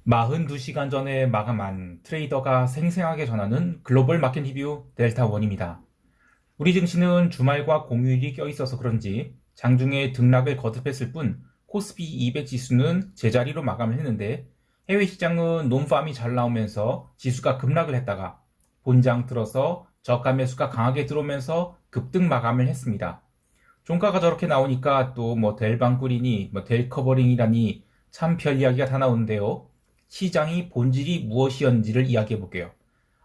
42시간 전에 마감한 트레이더가 생생하게 전하는 글로벌 마켓 리뷰 델타원입니다. 우리 증시는 주말과 공휴일이 껴있어서 그런지 장중에 등락을 거듭했을 뿐 코스피 200 지수는 제자리로 마감을 했는데 해외 시장은 논팜이 잘 나오면서 지수가 급락을 했다가 본장 들어서 저가 매수가 강하게 들어오면서 급등 마감을 했습니다. 종가가 저렇게 나오니까 또 델방꿀이니 델커버링이라니 참 별 이야기가 다 나오는데요. 시장이 본질이 무엇이었는지를 이야기해 볼게요.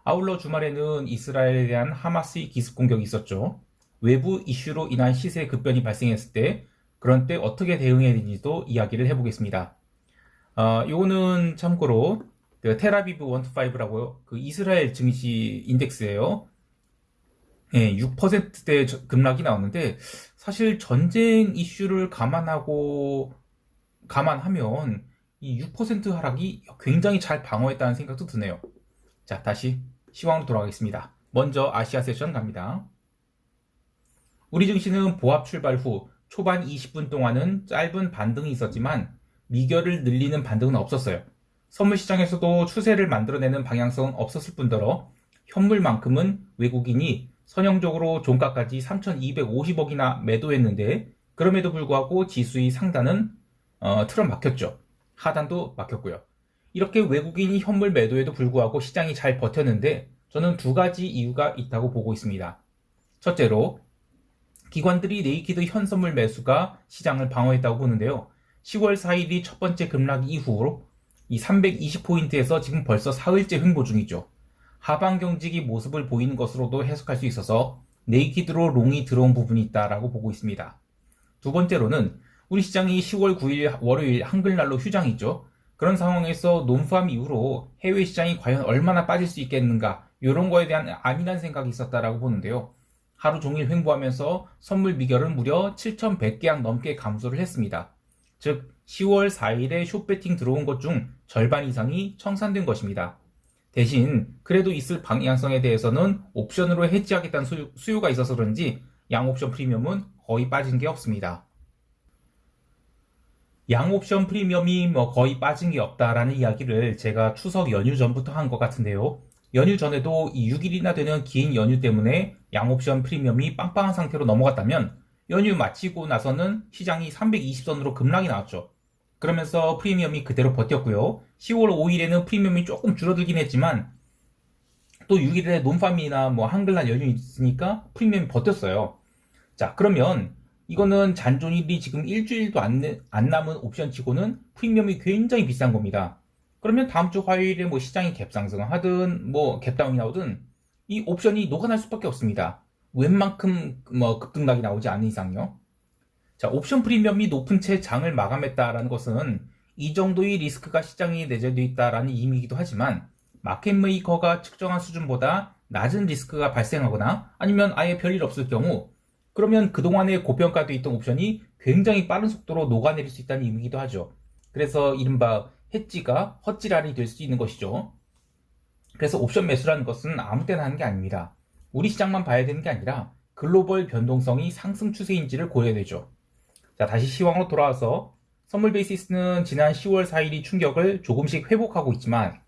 아울러 주말에는 이스라엘에 대한 하마스의 기습 공격이 있었죠. 외부 이슈로 인한 시세 급변이 발생했을 때 그런 때 어떻게 대응해야 되는지도 이야기를 해보겠습니다. 요거는 참고로 그 테라비브 125라고요. 그 이스라엘 증시 인덱스예요. 예, 6%대 급락이 나오는데 사실 전쟁 이슈를 감안하면 이 6% 하락이 굉장히 잘 방어했다는 생각도 드네요. 자, 다시 시황으로 돌아가겠습니다. 먼저 아시아 세션 갑니다. 우리 증시는 보합 출발 후 초반 20분 동안은 짧은 반등이 있었지만 미결을 늘리는 반등은 없었어요. 선물 시장에서도 추세를 만들어내는 방향성은 없었을 뿐더러 현물만큼은 외국인이 선형적으로 종가까지 3,250억이나 매도했는데 그럼에도 불구하고 지수의 상단은 틀어 막혔죠. 하단도 막혔고요. 이렇게 외국인이 현물 매도에도 불구하고 시장이 잘 버텼는데 저는 두 가지 이유가 있다고 보고 있습니다. 첫째로 기관들이 네이키드 현선물 매수가 시장을 방어했다고 보는데요. 10월 4일이 첫 번째 급락 이후로 이 320포인트에서 지금 벌써 사흘째 횡보 중이죠. 하방 경직이 모습을 보이는 것으로도 해석할 수 있어서 네이키드로 롱이 들어온 부분이 있다라고 보고 있습니다. 두 번째로는 우리 시장이 10월 9일 월요일 한글날로 휴장이죠. 그런 상황에서 논팜 이후로 해외 시장이 과연 얼마나 빠질 수 있겠는가 이런 거에 대한 안일한 생각이 있었다라고 보는데요. 하루 종일 횡보하면서 선물 미결은 무려 7,100개약 넘게 감소를 했습니다. 즉 10월 4일에 숏배팅 들어온 것 중 절반 이상이 청산된 것입니다. 대신 그래도 있을 방향성에 대해서는 옵션으로 해지하겠다는 수요가 있어서 그런지 양옵션 프리미엄은 거의 빠진 게 없습니다. 양옵션 프리미엄이 거의 빠진 게 없다라는 이야기를 제가 추석 연휴 전부터 한 것 같은데요. 연휴 전에도 이 6일이나 되는 긴 연휴 때문에 양옵션 프리미엄이 빵빵한 상태로 넘어갔다면 연휴 마치고 나서는 시장이 320선으로 급락이 나왔죠. 그러면서 프리미엄이 그대로 버텼고요. 10월 5일에는 프리미엄이 조금 줄어들긴 했지만 또 6일에 논팜이나 한글날 연휴 있으니까 프리미엄이 버텼어요. 자, 그러면 이거는 잔존일이 지금 일주일도 안 남은 옵션 치고는 프리미엄이 굉장히 비싼 겁니다. 그러면 다음 주 화요일에 시장이 갭상승을 하든 갭다운이 나오든 이 옵션이 녹아날 수밖에 없습니다. 웬만큼 급등락이 나오지 않는 이상요. 자, 옵션 프리미엄이 높은 채 장을 마감했다라는 것은 이 정도의 리스크가 시장에 내재되어 있다라는 의미이기도 하지만 마켓메이커가 측정한 수준보다 낮은 리스크가 발생하거나 아니면 아예 별일 없을 경우 그러면 그동안에 고평가되어 있던 옵션이 굉장히 빠른 속도로 녹아내릴 수 있다는 의미이기도 하죠. 그래서 이른바 해지가 헛지랄이 될 수 있는 것이죠. 그래서 옵션 매수라는 것은 아무 때나 하는 게 아닙니다. 우리 시장만 봐야 되는 게 아니라 글로벌 변동성이 상승 추세인지를 고려해야 되죠. 자, 다시 시황으로 돌아와서 선물 베이시스는 지난 10월 4일이 충격을 조금씩 회복하고 있지만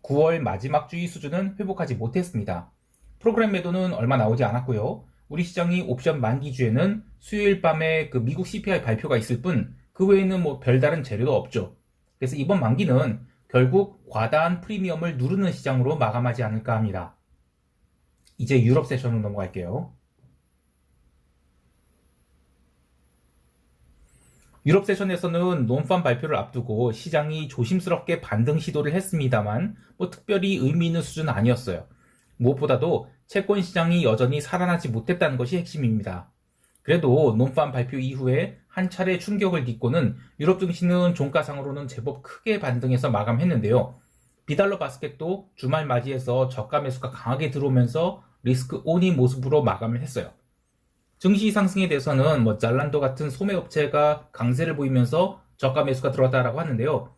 9월 마지막 주의 수준은 회복하지 못했습니다. 프로그램 매도는 얼마 나오지 않았고요. 우리 시장이 옵션 만기주에는 수요일 밤에 그 미국 CPI 발표가 있을 뿐 그 외에는 별다른 재료도 없죠. 그래서 이번 만기는 결국 과다한 프리미엄을 누르는 시장으로 마감하지 않을까 합니다. 이제 유럽 세션으로 넘어갈게요. 유럽 세션에서는 논팜 발표를 앞두고 시장이 조심스럽게 반등 시도를 했습니다만 특별히 의미 있는 수준은 아니었어요. 무엇보다도 채권 시장이 여전히 살아나지 못했다는 것이 핵심입니다. 그래도 논팜 발표 이후에 한 차례 충격을 딛고는 유럽 증시는 종가상으로는 제법 크게 반등해서 마감했는데요. 비달러 바스켓도 주말 맞이해서 저가 매수가 강하게 들어오면서 리스크 온이 모습으로 마감을 했어요. 증시 상승에 대해서는 잘란도 같은 소매업체가 강세를 보이면서 저가 매수가 들어왔다라고 하는데요.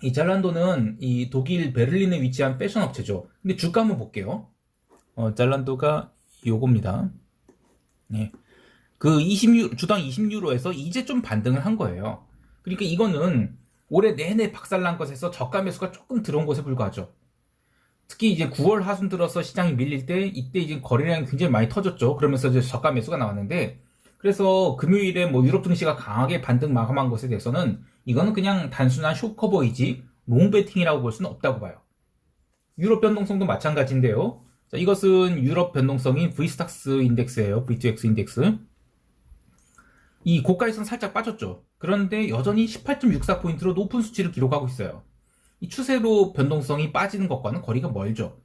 이 잘란도는 이 독일 베를린에 위치한 패션 업체죠. 근데 주가 한번 볼게요. 잘란도가 요겁니다. 네. 그 주당 20유로에서 이제 좀 반등을 한 거예요. 그러니까 이거는 올해 내내 박살난 것에서 저가 매수가 조금 들어온 것에 불과하죠. 특히 이제 9월 하순 들어서 시장이 밀릴 때 이때 이제 거래량이 굉장히 많이 터졌죠. 그러면서 이제 저가 매수가 나왔는데 그래서 금요일에 뭐 유럽 증시가 강하게 반등 마감한 것에 대해서는 이거는 그냥 단순한 쇼커버이지 롱베팅이라고 볼 수는 없다고 봐요. 유럽 변동성도 마찬가지인데요. 자, 이것은 유럽 변동성인 V스탁스 인덱스예요. VTX 인덱스. 이 고가에서는 살짝 빠졌죠. 그런데 여전히 18.64포인트로 높은 수치를 기록하고 있어요. 이 추세로 변동성이 빠지는 것과는 거리가 멀죠.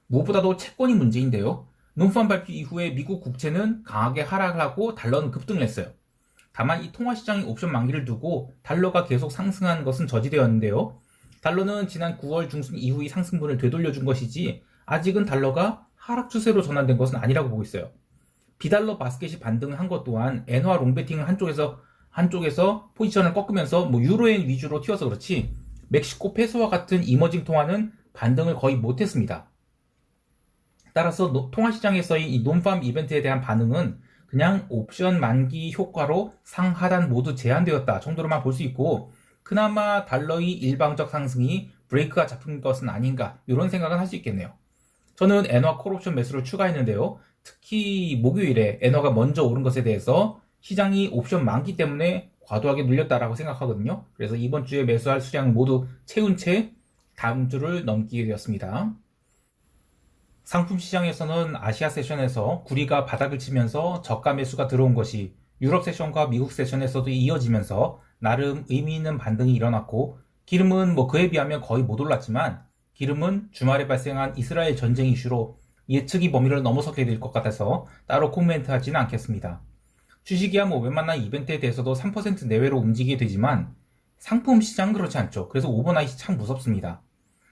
무엇보다도 채권이 문제인데요. 논판 발표 이후에 미국 국채는 강하게 하락을 하고 달러는 급등을 했어요. 다만 이 통화시장이 옵션 만기를 두고 달러가 계속 상승하는 것은 저지되었는데요. 달러는 지난 9월 중순 이후의 상승분을 되돌려준 것이지 아직은 달러가 하락 추세로 전환된 것은 아니라고 보고 있어요. 비달러 바스켓이 반등을 한 것 또한 엔화 롱베팅을 한쪽에서 포지션을 꺾으면서 뭐 유로엔 위주로 튀어서 그렇지 멕시코 페소와 같은 이머징 통화는 반등을 거의 못했습니다. 따라서 통화시장에서의 이 논팜 이벤트에 대한 반응은 그냥 옵션 만기 효과로 상하단 모두 제한되었다 정도로만 볼 수 있고 그나마 달러의 일방적 상승이 브레이크가 잡힌 것은 아닌가 이런 생각은 할 수 있겠네요. 저는 엔화 콜옵션 매수를 추가했는데요. 특히 목요일에 엔화가 먼저 오른 것에 대해서 시장이 옵션 만기 때문에 과도하게 눌렸다라고 생각하거든요. 그래서 이번 주에 매수할 수량을 모두 채운 채 다음 주를 넘기게 되었습니다. 상품 시장에서는 아시아 세션에서 구리가 바닥을 치면서 저가 매수가 들어온 것이 유럽 세션과 미국 세션에서도 이어지면서 나름 의미 있는 반등이 일어났고 기름은 뭐 그에 비하면 거의 못 올랐지만 기름은 주말에 발생한 이스라엘 전쟁 이슈로 예측이 범위를 넘어서게 될 것 같아서 따로 코멘트하지는 않겠습니다. 주식이야 뭐 웬만한 이벤트에 대해서도 3% 내외로 움직이게 되지만 상품 시장은 그렇지 않죠. 그래서 오버나잇이 참 무섭습니다.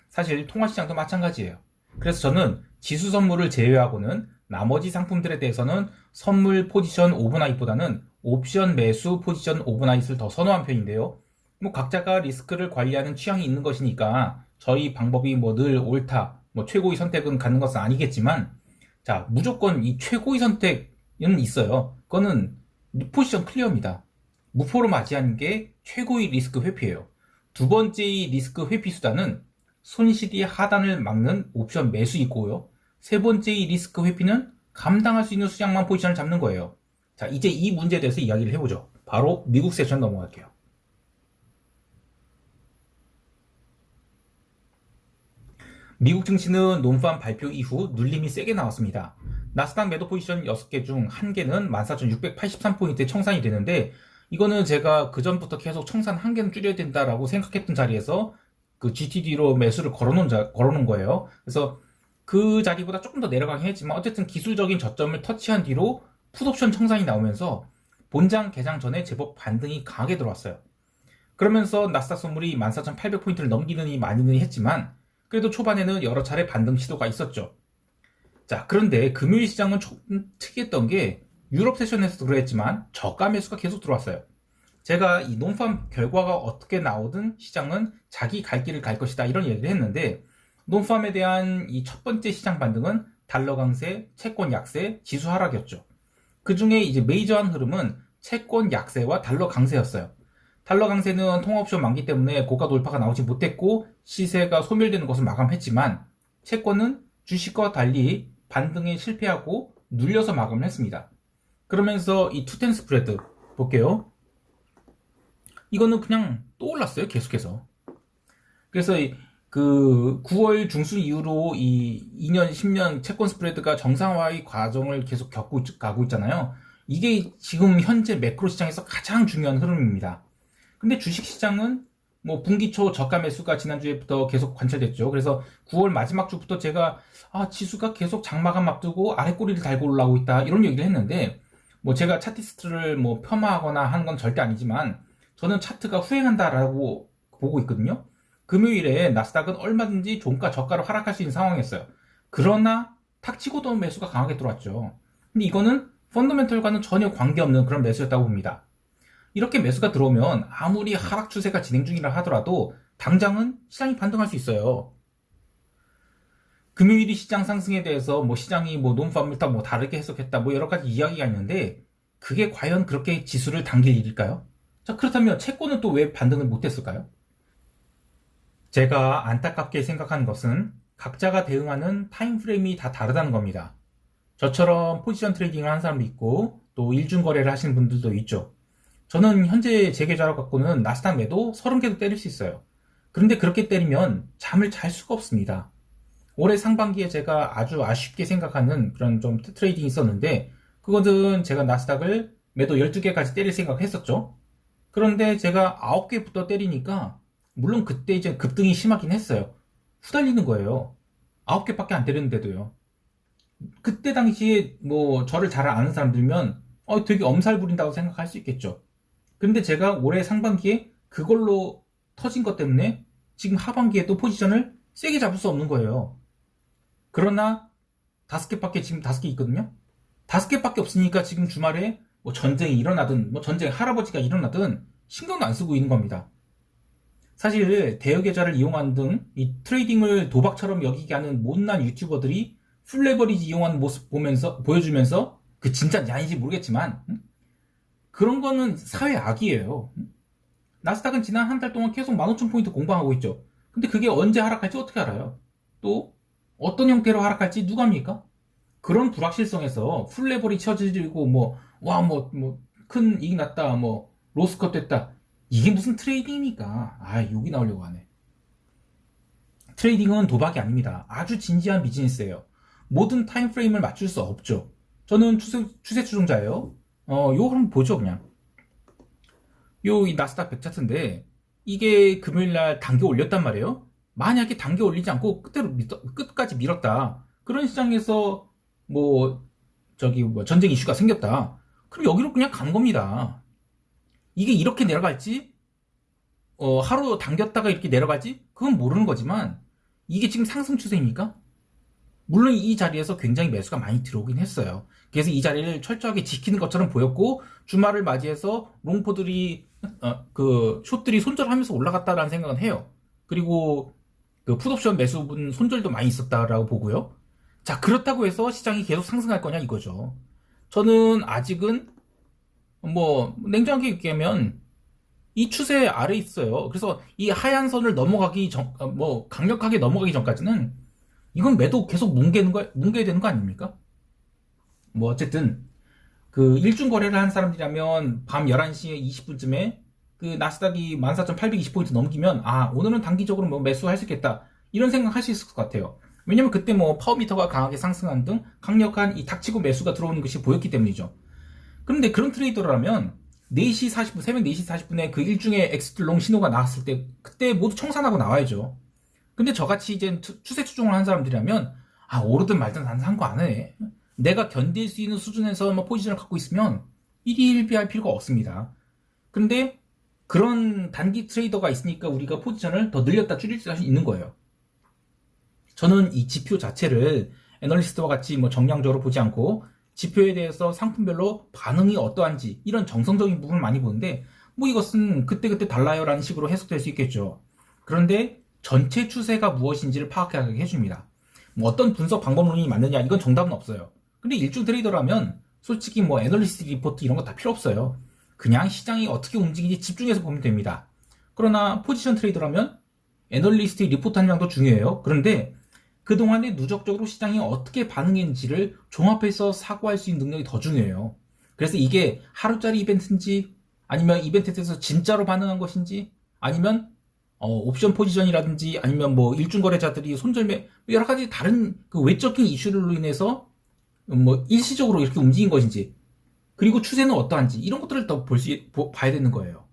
사실 통화시장도 마찬가지예요. 그래서 저는 지수 선물을 제외하고는 나머지 상품들에 대해서는 선물 포지션 오버나잇보다는 옵션 매수 포지션 오버나잇을 더 선호한 편인데요. 뭐 각자가 리스크를 관리하는 취향이 있는 것이니까 저희 방법이 뭐 늘 옳다, 뭐 최고의 선택은 갖는 것은 아니겠지만 자 무조건 이 최고의 선택은 있어요. 그거는 포지션 클리어입니다. 무포로 맞이하는 게 최고의 리스크 회피예요. 두 번째의 리스크 회피 수단은 손실이 하단을 막는 옵션 매수이고요. 세 번째의 리스크 회피는 감당할 수 있는 수량만 포지션을 잡는 거예요. 자, 이제 이 문제에 대해서 이야기를 해보죠. 바로 미국 세션 넘어갈게요. 미국 증시는 논판 발표 이후 눌림이 세게 나왔습니다. 나스닥 매도 포지션 6개 중 1개는 14,683포인트에 청산이 되는데 이거는 제가 그전부터 계속 청산 1개는 줄여야 된다라고 생각했던 자리에서 그 GTD로 매수를 걸어놓은 거예요. 그래서 그 자리보다 조금 더 내려가긴 했지만 어쨌든 기술적인 저점을 터치한 뒤로 풋옵션 청산이 나오면서 본장 개장 전에 제법 반등이 강하게 들어왔어요. 그러면서 나스닥 선물이 14,800포인트를 넘기느니 마니느니 했지만 그래도 초반에는 여러 차례 반등 시도가 있었죠. 자, 그런데 금요일 시장은 조금 특이했던 게 유럽 세션에서도 그랬지만 저가 매수가 계속 들어왔어요. 제가 이 논팜 결과가 어떻게 나오든 시장은 자기 갈 길을 갈 것이다 이런 얘기를 했는데 논팜에 대한 이 첫 번째 시장 반등은 달러 강세, 채권 약세, 지수 하락이었죠. 그 중에 이제 메이저한 흐름은 채권 약세와 달러 강세였어요. 달러 강세는 통화옵션 만기 때문에 고가 돌파가 나오지 못했고 시세가 소멸되는 것을 마감했지만 채권은 주식과 달리 반등에 실패하고 눌려서 마감을 했습니다. 그러면서 이 투텐 스프레드 볼게요. 이거는 그냥 또 올랐어요. 계속해서. 그래서 그 9월 중순 이후로 이 2년, 10년 채권 스프레드가 정상화의 과정을 계속 가고 있잖아요. 이게 지금 현재 매크로 시장에서 가장 중요한 흐름입니다. 근데 주식 시장은 뭐 분기 초 저가 매수가 지난주에부터 계속 관찰됐죠. 그래서 9월 마지막 주부터 제가 지수가 계속 장마감 앞두고 아래 꼬리를 달고 올라오고 있다 이런 얘기를 했는데 뭐 제가 차티스트를 뭐 폄하하거나 하는 건 절대 아니지만 저는 차트가 후행한다라고 보고 있거든요. 금요일에 나스닥은 얼마든지 종가 저가로 하락할 수 있는 상황이었어요. 그러나 탁 치고도 매수가 강하게 들어왔죠. 근데 이거는 펀더멘털과는 전혀 관계없는 그런 매수였다고 봅니다. 이렇게 매수가 들어오면 아무리 하락 추세가 진행 중이라 하더라도 당장은 시장이 반등할 수 있어요. 금요일이 시장 상승에 대해서 뭐 시장이 뭐 논파밀타 뭐 다르게 해석했다 뭐 여러 가지 이야기가 있는데 그게 과연 그렇게 지수를 당길 일일까요? 자, 그렇다면 채권은 또 왜 반등을 못했을까요? 제가 안타깝게 생각하는 것은 각자가 대응하는 타임프레임이 다 다르다는 겁니다. 저처럼 포지션 트레이딩을 하는 사람도 있고 또 일중 거래를 하시는 분들도 있죠. 저는 현재 제 계좌로 갖고는 나스닥 매도 30개도 때릴 수 있어요. 그런데 그렇게 때리면 잠을 잘 수가 없습니다. 올해 상반기에 제가 아주 아쉽게 생각하는 그런 좀 트레이딩이 있었는데 그것은 제가 나스닥을 매도 12개까지 때릴 생각을 했었죠. 그런데 제가 9개부터 때리니까 물론 그때 이제 급등이 심하긴 했어요. 후달리는 거예요. 9개밖에 안 때렸는데도요. 그때 당시에 뭐 저를 잘 아는 사람들면 되게 엄살 부린다고 생각할 수 있겠죠. 근데 제가 올해 상반기에 그걸로 터진 것 때문에 지금 하반기에 또 포지션을 세게 잡을 수 없는 거예요. 그러나 5개밖에 지금 5개 있거든요. 5개밖에 없으니까 지금 주말에 뭐 전쟁이 일어나든 뭐 전쟁 할아버지가 일어나든 신경도 안 쓰고 있는 겁니다. 사실 대여 계좌를 이용하는 등 이 트레이딩을 도박처럼 여기게 하는 못난 유튜버들이 풀레버리지 이용하는 모습 보여주면서 그 진짜인지 아닌지 모르겠지만 그런 거는 사회 악이에요. 나스닥은 지난 한 달 동안 계속 15,000포인트 공방하고 있죠. 근데 그게 언제 하락할지 어떻게 알아요? 또 어떤 형태로 하락할지 누가 합니까? 그런 불확실성에서 풀레버리 쳐지고 큰 이익 났다 로스컷 됐다 이게 무슨 트레이딩입니까? 욕이 나오려고 하네. 트레이딩은 도박이 아닙니다. 아주 진지한 비즈니스예요. 모든 타임프레임을 맞출 수 없죠. 저는 추세 추종자예요. 요거 한번 보죠 그냥. 이 나스닥 100 차트인데 이게 금요일날 당겨 올렸단 말이에요. 만약에 당겨 올리지 않고 끝까지 밀었다. 그런 시장에서 전쟁 이슈가 생겼다. 그럼 여기로 그냥 가는 겁니다. 이게 이렇게 내려갈지 하루 당겼다가 이렇게 내려갈지 그건 모르는 거지만 이게 지금 상승 추세입니까? 물론 이 자리에서 굉장히 매수가 많이 들어오긴 했어요. 그래서 이 자리를 철저하게 지키는 것처럼 보였고 주말을 맞이해서 롱포들이 숏들이 손절하면서 올라갔다라는 생각은 해요. 그리고 그 풋옵션 매수분 손절도 많이 있었다라고 보고요. 자, 그렇다고 해서 시장이 계속 상승할 거냐 이거죠. 저는 아직은 냉정하게 얘기하면 이 추세 아래 있어요. 그래서 이 하얀 선을 강력하게 넘어가기 전까지는 이건 매도 계속 뭉개야 되는 거 아닙니까? 어쨌든 그 일중 거래를 한 사람들이라면 밤 11시 20분쯤에 그 나스닥이 14,820포인트 넘기면 오늘은 단기적으로 매수할 수 있겠다 이런 생각 할 수 있을 것 같아요. 왜냐면 그때 파워미터가 강하게 상승한 등 강력한 이 닥치고 매수가 들어오는 것이 보였기 때문이죠. 그런데 그런 트레이더라면 4시 40분, 새벽 4시 40분에 그 일중의 엑스트롱 신호가 나왔을 때 그때 모두 청산하고 나와야죠. 근데 저같이 이제 추세 추종을 한 사람들이라면 오르든 말든 난 산 거 안 해. 내가 견딜 수 있는 수준에서 포지션을 갖고 있으면 일희일비할 필요가 없습니다. 근데 그런 단기 트레이더가 있으니까 우리가 포지션을 더 늘렸다 줄일 수 있는 거예요. 저는 이 지표 자체를 애널리스트와 같이 정량적으로 보지 않고 지표에 대해서 상품별로 반응이 어떠한지 이런 정성적인 부분을 많이 보는데 이것은 그때그때 달라요 라는 식으로 해석될 수 있겠죠. 그런데 전체 추세가 무엇인지를 파악하게 해줍니다. 어떤 분석 방법론이 맞느냐 이건 정답은 없어요. 근데 일중 트레이더라면 솔직히 애널리스트 리포트 이런 거 다 필요 없어요. 그냥 시장이 어떻게 움직이는지 집중해서 보면 됩니다. 그러나 포지션 트레이더라면 애널리스트 리포트 한 장도 중요해요. 그런데 그동안에 누적적으로 시장이 어떻게 반응했는지를 종합해서 사고할 수 있는 능력이 더 중요해요. 그래서 이게 하루짜리 이벤트인지 아니면 이벤트에서 진짜로 반응한 것인지 아니면 옵션 포지션이라든지 아니면 일중 거래자들이 손절매 여러 가지 다른 그 외적인 이슈들로 인해서 일시적으로 이렇게 움직인 것인지 그리고 추세는 어떠한지 이런 것들을 더 봐야 되는 거예요.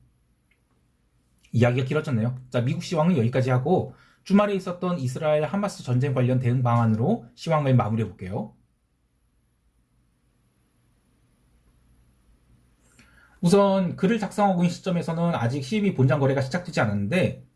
이야기가 길어졌네요. 자, 미국 시황은 여기까지 하고 주말에 있었던 이스라엘 하마스 전쟁 관련 대응 방안으로 시황을 마무리해 볼게요. 우선 글을 작성하고 있는 시점에서는 아직 CME 본장 거래가 시작되지 않았는데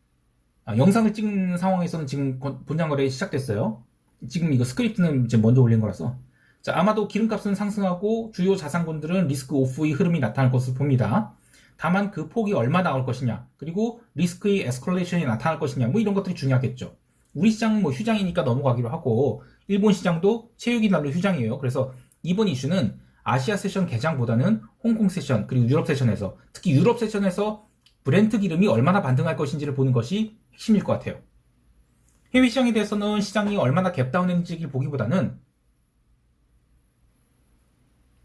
영상을 찍는 상황에서는 지금 본장 거래 시작됐어요. 지금 이거 스크립트는 이제 먼저 올린 거라서 자, 아마도 기름값은 상승하고 주요 자산군들은 리스크 오프의 흐름이 나타날 것으로 봅니다. 다만 그 폭이 얼마 나올 것이냐 그리고 리스크의 에스컬레이션이 나타날 것이냐 이런 것들이 중요하겠죠. 우리 시장은 휴장이니까 넘어가기로 하고 일본 시장도 체육이 날로 휴장이에요. 그래서 이번 이슈는 아시아 세션 개장보다는 홍콩 세션 그리고 유럽 세션에서 특히 유럽 세션에서 브렌트 기름이 얼마나 반등할 것인지를 보는 것이 핵심일 것 같아요. 해외 시장에 대해서는 시장이 얼마나 갭다운했는지 보기보다는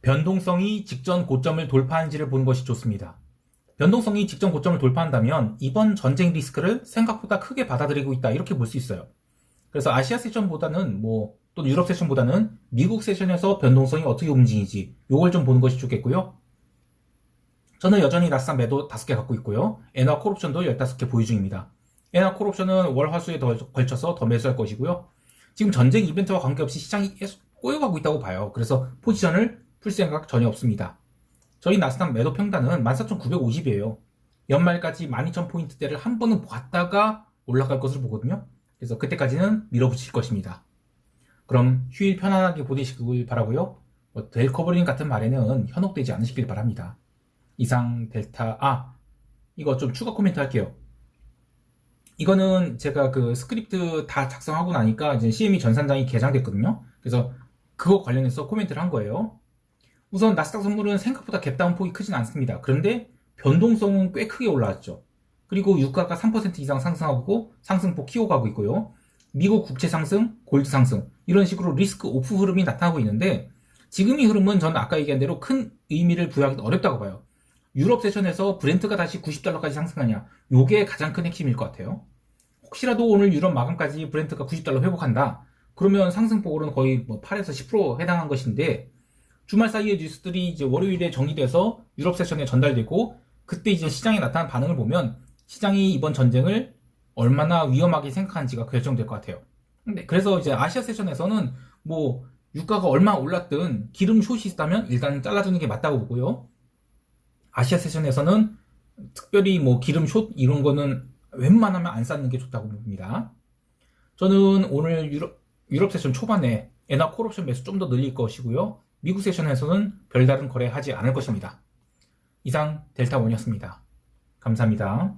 변동성이 직전 고점을 돌파한지를 보는 것이 좋습니다. 변동성이 직전 고점을 돌파한다면 이번 전쟁 리스크를 생각보다 크게 받아들이고 있다, 이렇게 볼 수 있어요. 그래서 아시아 세션보다는 또 유럽 세션보다는 미국 세션에서 변동성이 어떻게 움직이지, 요걸 좀 보는 것이 좋겠고요. 저는 여전히 나스닥 매도 5개 갖고 있고요. 엔화 콜옵션도 15개 보유 중입니다. 엔화 콜옵션은 월, 화, 수에 걸쳐서 더 매수할 것이고요. 지금 전쟁 이벤트와 관계없이 시장이 계속 꼬여가고 있다고 봐요. 그래서 포지션을 풀 생각 전혀 없습니다. 저희 나스닥 매도 평단은 14,950이에요. 연말까지 12,000포인트대를 한 번은 봤다가 올라갈 것으로 보거든요. 그래서 그때까지는 밀어붙일 것입니다. 그럼 휴일 편안하게 보내시길 바라고요. 델 커버링 같은 말에는 현혹되지 않으시길 바랍니다. 이상 델타. 이거 좀 추가 코멘트 할게요. 이거는 제가 그 스크립트 다 작성하고 나니까 이제 CME 전산장이 개장됐거든요. 그래서 그거 관련해서 코멘트를 한 거예요. 우선 나스닥 선물은 생각보다 갭다운 폭이 크진 않습니다. 그런데 변동성은 꽤 크게 올라왔죠. 그리고 유가가 3% 이상 상승하고 상승폭 키워가고 있고요. 미국 국채 상승, 골드 상승, 이런 식으로 리스크 오프 흐름이 나타나고 있는데, 지금 이 흐름은 저는 아까 얘기한 대로 큰 의미를 부여하기 어렵다고 봐요. 유럽 세션에서 브렌트가 다시 90달러까지 상승하냐, 요게 가장 큰 핵심일 것 같아요. 혹시라도 오늘 유럽 마감까지 브렌트가 90달러 회복한다, 그러면 상승폭으로는 거의 8에서 10% 해당한 것인데, 주말 사이에 뉴스들이 이제 월요일에 정리돼서 유럽 세션에 전달되고, 그때 이제 시장에 나타난 반응을 보면 시장이 이번 전쟁을 얼마나 위험하게 생각하는지가 결정될 것 같아요. 그래서 이제 아시아 세션에서는 유가가 얼마 올랐든 기름 숏이 있다면 일단 잘라주는 게 맞다고 보고요. 아시아 세션에서는 특별히 기름 숏 이런 거는 웬만하면 안 쌓는 게 좋다고 봅니다. 저는 오늘 유럽 세션 초반에 엔화 콜옵션 매수 좀 더 늘릴 것이고요. 미국 세션에서는 별다른 거래 하지 않을 것입니다. 이상 델타원이었습니다. 감사합니다.